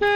See?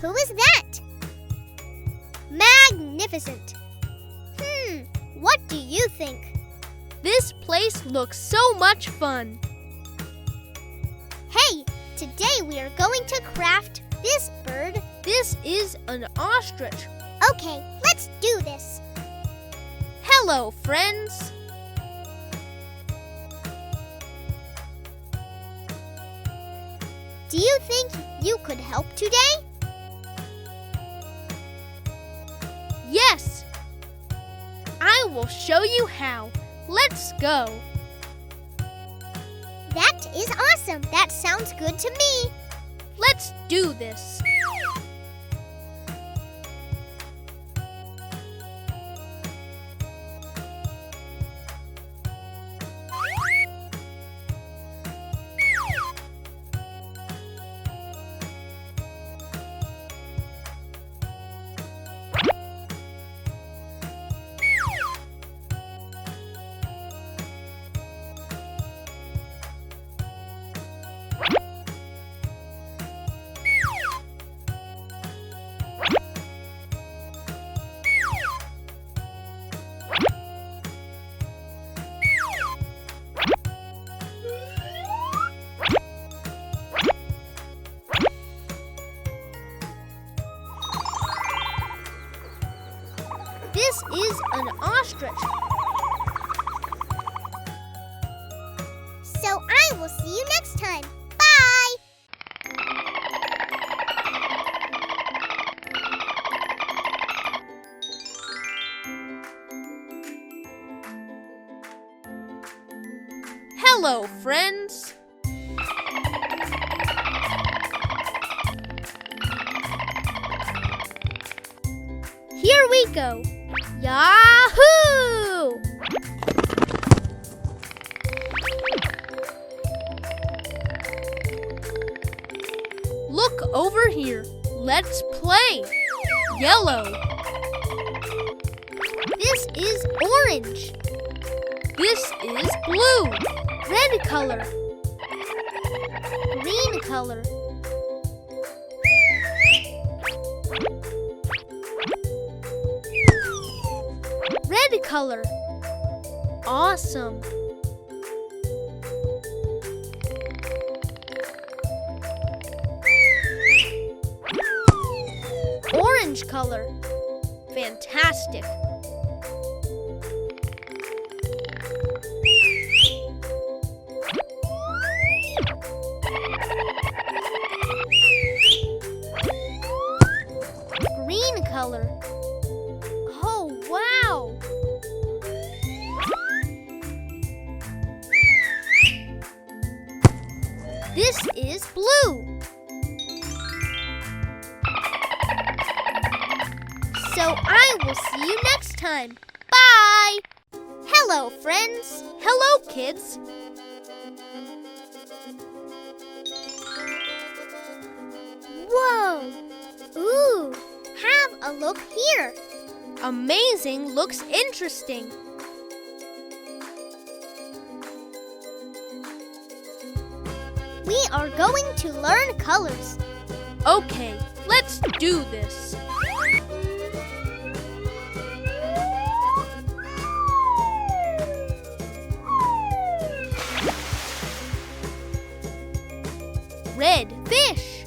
Who is that? Magnificent! What do you think? This place looks so much fun. Hey, today we are going to craft this bird. This is an ostrich. Okay, let's do this. Hello, friends. Do you think you could help today? Yes. I will show you how. Let's go. That is awesome. That sounds good to me. Let's do this. This is an ostrich. So I will see you next time. Bye! Hello, friends. Here we go. Yahoo! Look over here. Let's play. Yellow. This is orange. This is blue. Red color. Green color. Red color. Awesome. Orange color. Fantastic. Green color. Oh, wow! This is blue. So I will see you next time. Bye! Hello, friends. Hello, kids. Whoa! Ooh! Have a look here. Amazing looks interesting. We are going to learn colors. Okay, let's do this. Red fish.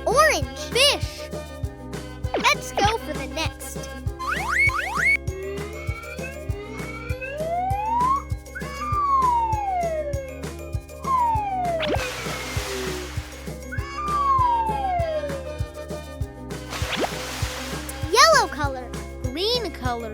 Orange fish. Let's go for the next. Yellow color. Green color.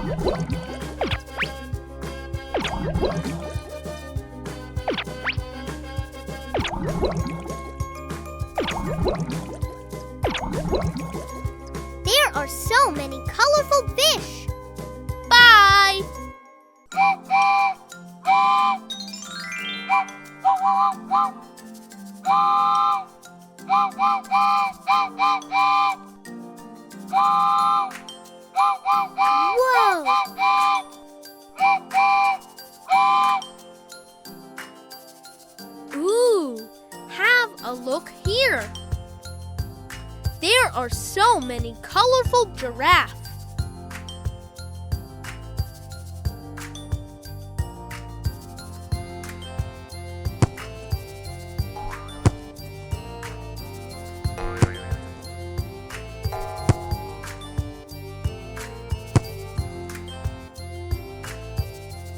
There are so many colorful fish. Bye! Whoa! Ooh, have a look here. There are so many colorful giraffes.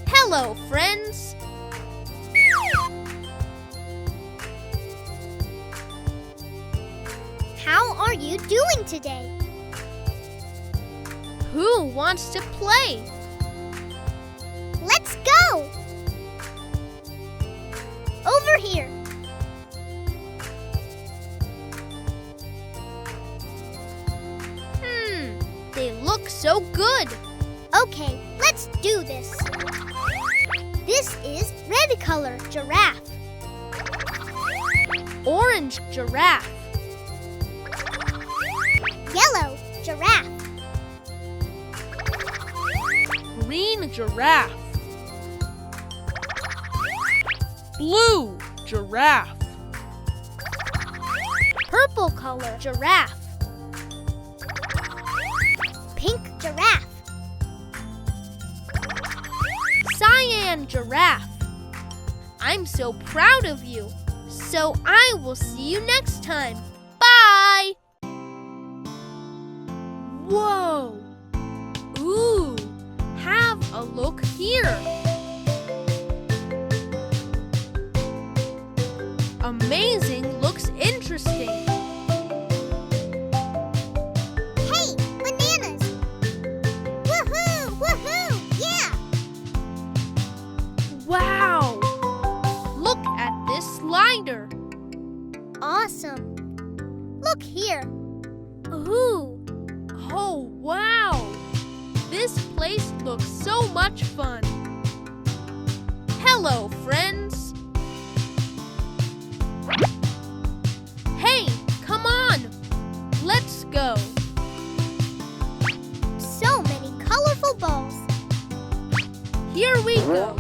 Hello, friends. How are you doing today? Who wants to play? Let's go! Over here. They look so good. Okay, let's do this. This is red color giraffe. Orange giraffe. Yellow giraffe. Green giraffe. Blue giraffe. Purple color giraffe. Pink giraffe. Cyan giraffe. I'm so proud of you. So I will see you next time. Bye! Whoa! Ooh! Have a look here. Amazing looks interesting. Hey, bananas! Woohoo! Woohoo! Yeah! Wow! Look at this slider. Awesome. Look here. Ooh! Oh, wow! This place looks so much fun. Hello, friends. Hey, come on. Let's go. So many colorful balls. Here we go.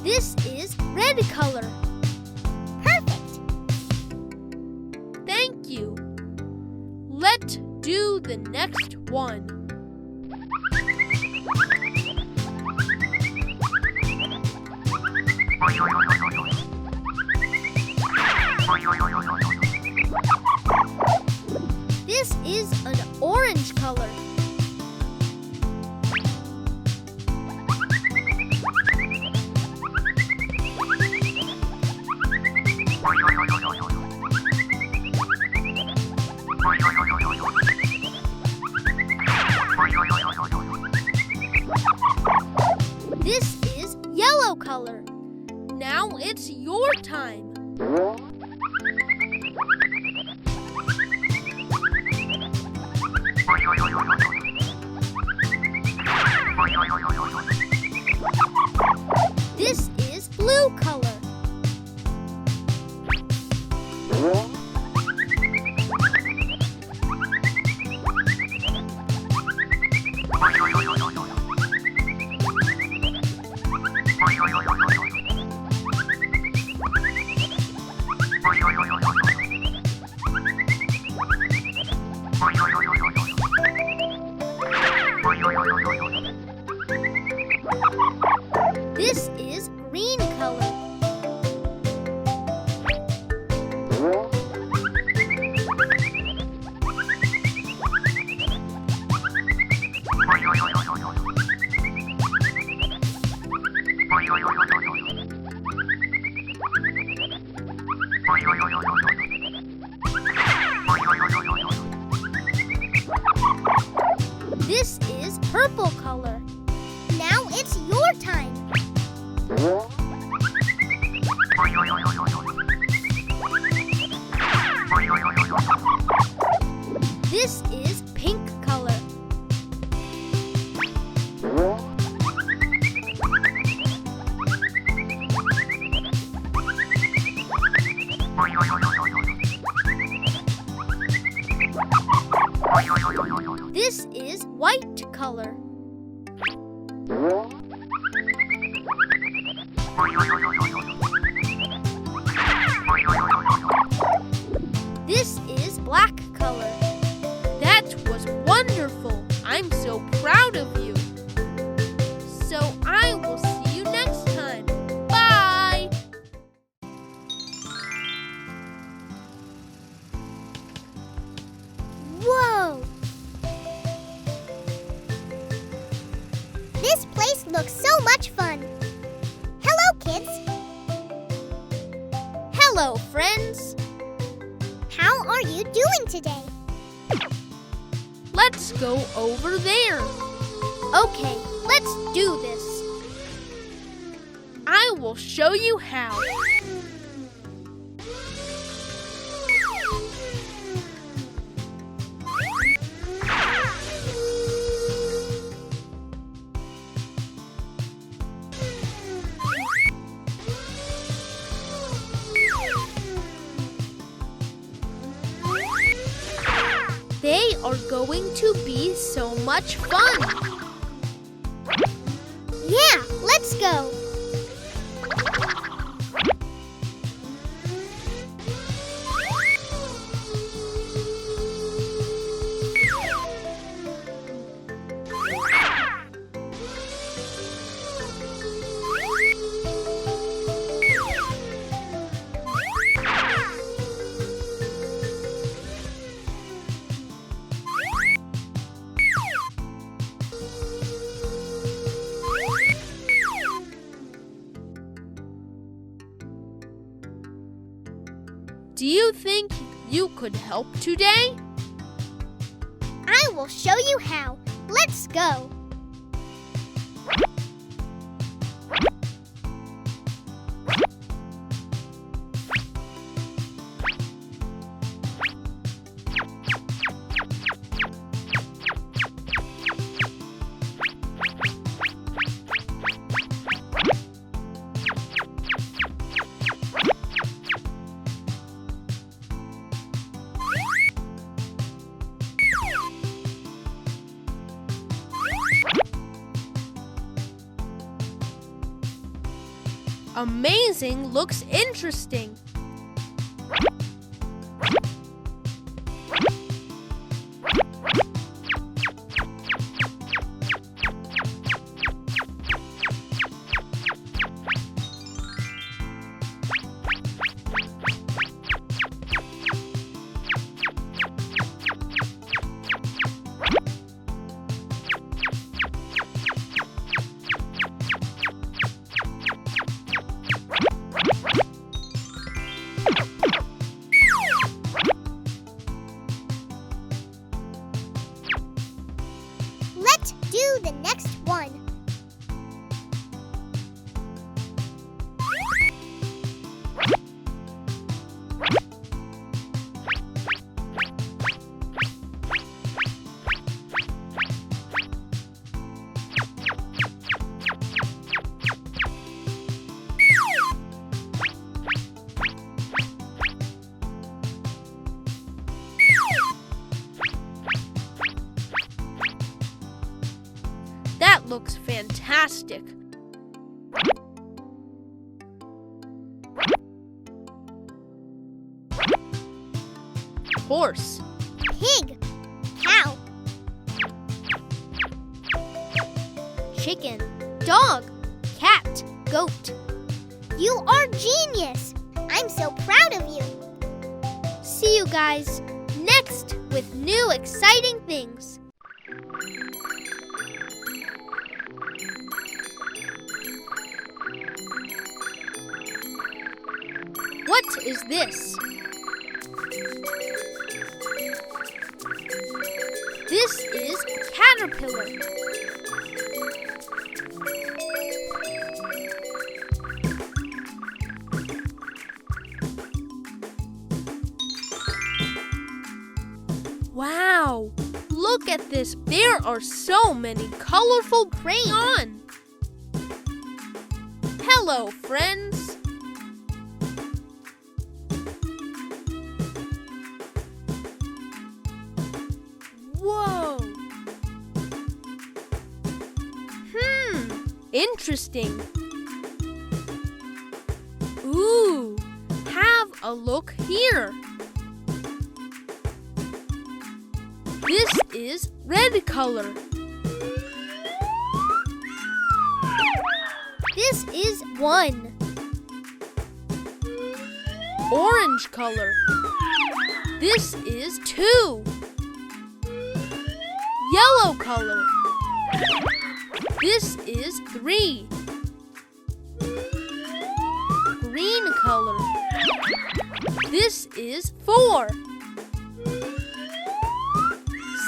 This is red color. Perfect. Thank you. Let's do the next one. This is an orange color. This is yellow color. Now it's your time. This is blue color. This is green color. This is purple color. Now it's your time. This is pink color. This is white color. This is black color. That was wonderful. I'm so proud of you. So I will see you next time. Bye! Whoa! This place looks so much fun. Hello, kids. Hello, friends. How are you doing today? Let's go over there. Okay, let's do this. I will show you how. They are going to be so much fun. Yeah, let's go. Do you think you could help today? I will show you how. Let's go. Amazing looks interesting. Let's do the next one. That looks fantastic. Horse, Pig, cow, chicken, dog, cat, goat. You are genius! I'm so proud of you! See you guys next with new exciting things. What is this? This is a caterpillar. Wow! Look at this. There are so many colorful crayons. Hello, friends. Whoa! Interesting. Ooh, have a look here. This is red color. This is 1. Orange color. This is 2. Yellow color. This is 3. Green color. This is 4.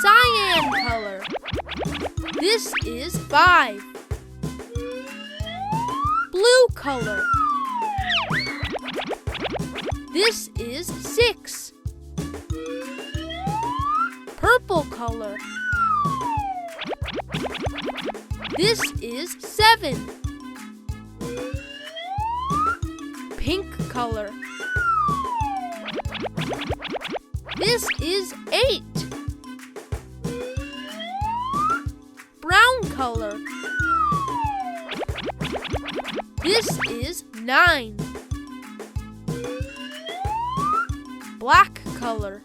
Cyan color. This is 5. Blue color. This is 6. Purple color. This is 7. Pink color. This is 8. Brown color. This is 9. Black color.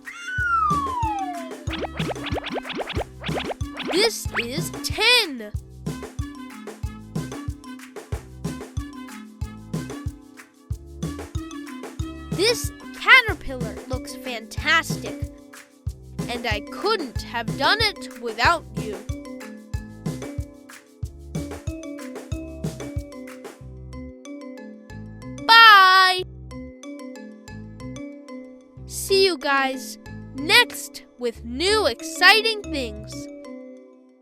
This is 10. This caterpillar looks fantastic, and I couldn't have done it without you. Bye! See you guys next with new exciting things.